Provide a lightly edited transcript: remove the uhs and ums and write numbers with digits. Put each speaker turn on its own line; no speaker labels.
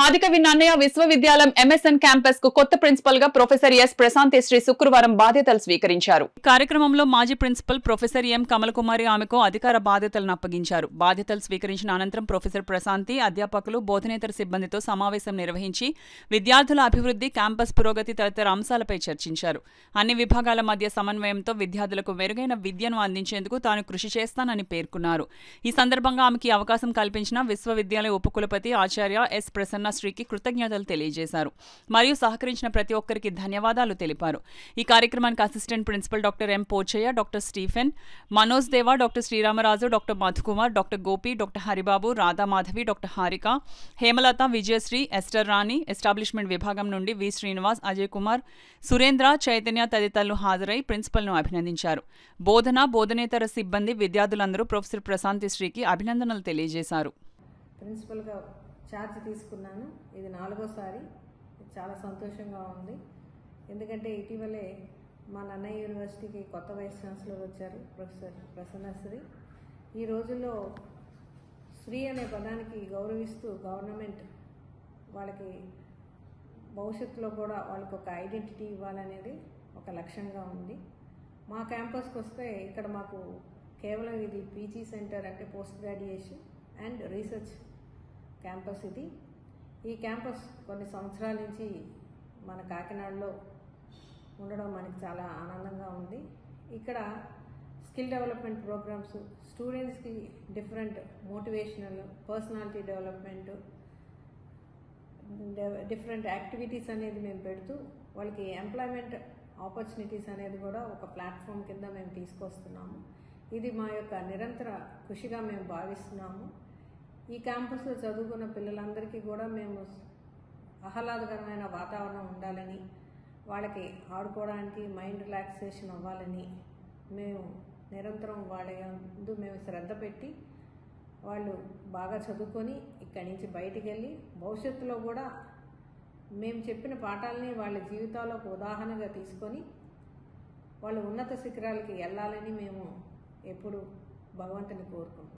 మాదికవి నన్నయ్య విశ్వవిద్యాలయం MSN campus కు కొత్త ప్రిన్సిపల్ గా ప్రొఫెసర్ ఎస్ ప్రశాంతశ్రీ శుక్రవారం బాధ్యతలు స్వీకరించారు. కార్యక్రమంలో మాజీ ప్రిన్సిపల్ ప్రొఫెసర్ ఎం కమలకుమారి ఆమెకు అధికార బాధ్యతలను అప్పగించారు. బాధ్యతలు స్వీకరించిన అనంతరం ప్రొఫెసర్ ప్రశాంతి అధ్యాపకులు బోధనేతర సిబ్బందితో సమావేశం నిర్వహించి విద్యార్థుల అభివృద్ధి, క్యాంపస్ పురోగతి తదితర అంశాలపై చర్చించారు. అన్ని విభాగాల మధ్య సమన్వయంతో విద్యార్థులకు మెరుగైన విద్యను అందించేందుకు తాను కృషి చేస్తానని పేర్కొన్నారు. ఈ సందర్భంగా ఆమెకి అవకాశం కల్పించిన విశ్వవిద్యాలయ ఉపకులపతి ఆచార్య ఎస్ ప్రసన్నశ్రీకి కృతజ్ఞతలు తెలియజేశారు. మరియు సహకరించిన ప్రతి ఒక్కరికి ధన్యవాదాలు తెలిపారు. ఈ కార్యక్రమానికి assistant principal doctor M Pochaiah, doctor Stephen, Manoj Deva, doctor Sriramaraju, doctor Madhukumar, doctor Gopi, doctor Haribabu, Radhamadhavi, doctor Harika, Hemalatha, Vijayasri, Esther Rani, establishment విభాగం నుండి వి శ్రీనివాస్, అజయ్ కుమార్, సురేంద్ర, చైతన్య తదితరులు హాజరై ప్రిన్సిపల్ను అభినందించారు. బోధన, బోధనేతర సిబ్బంది, విద్యార్థులందరూ ప్రొఫెసర్ ప్రశాంతశ్రీకి అభినందనలు తెలియజేశారు.
ప్రిన్సిపల్గా ఛార్జ్ తీసుకున్నాను. ఇది 4వసారి. చాలా సంతోషంగా ఉంది. ఎందుకంటే ఇటీవలే మా నన్నయ్య యూనివర్సిటీకి కొత్త వైస్ ఛాన్సలర్ వచ్చారు, ప్రొఫెసర్ ప్రసన్నశ్రీ. ఈ రోజుల్లో శ్రీ అనే పదానికి గౌరవిస్తూ గవర్నమెంట్ వాళ్ళకి భవిష్యత్తులో కూడా వాళ్ళకి ఒక ఐడెంటిటీ ఇవ్వాలనేది ఒక లక్ష్యంగా ఉంది. మా క్యాంపస్కి వస్తే ఇక్కడ మాకు కేవలం ఇది పీజీ సెంటర్, అంటే post graduation and research campus ఇది. ఈ క్యాంపస్ కొన్ని సంవత్సరాల నుంచి మన కాకినాడలో ఉండడం మనకి చాలా ఆనందంగా ఉంది. ఇక్కడ స్కిల్ డెవలప్మెంట్ ప్రోగ్రామ్స్, స్టూడెంట్స్కి different motivational, personality development, different activities అనేది మేము పెడుతూ వాళ్ళకి ఎంప్లాయ్మెంట్ ఆపర్చునిటీస్ అనేది కూడా ఒక ప్లాట్ఫామ్ కింద మేము తీసుకొస్తున్నాము. ఇది మా యొక్క నిరంతర కృషిగా మేము భావిస్తున్నాము. ఈ క్యాంపస్లో చదువుకున్న పిల్లలందరికీ కూడా మేము ఆహ్లాదకరమైన వాతావరణం ఉండాలని, వాళ్ళకి ఆడుకోవడానికి మైండ్ రిలాక్సేషన్ అవ్వాలని మేము నిరంతరం వాళ్ళ ముందు మేము శ్రద్ధ పెట్టి వాళ్ళు బాగా చదువుకొని ఇక్కడి నుంచి బయటికి వెళ్ళి భవిష్యత్తులో కూడా మేము చెప్పిన పాఠాలని వాళ్ళ జీవితాలకు ఉదాహరణగా తీసుకొని వాళ్ళు ఉన్నత శిఖరాలకి వెళ్ళాలని మేము ఎప్పుడు భగవంతుని కోరుకుంటాం.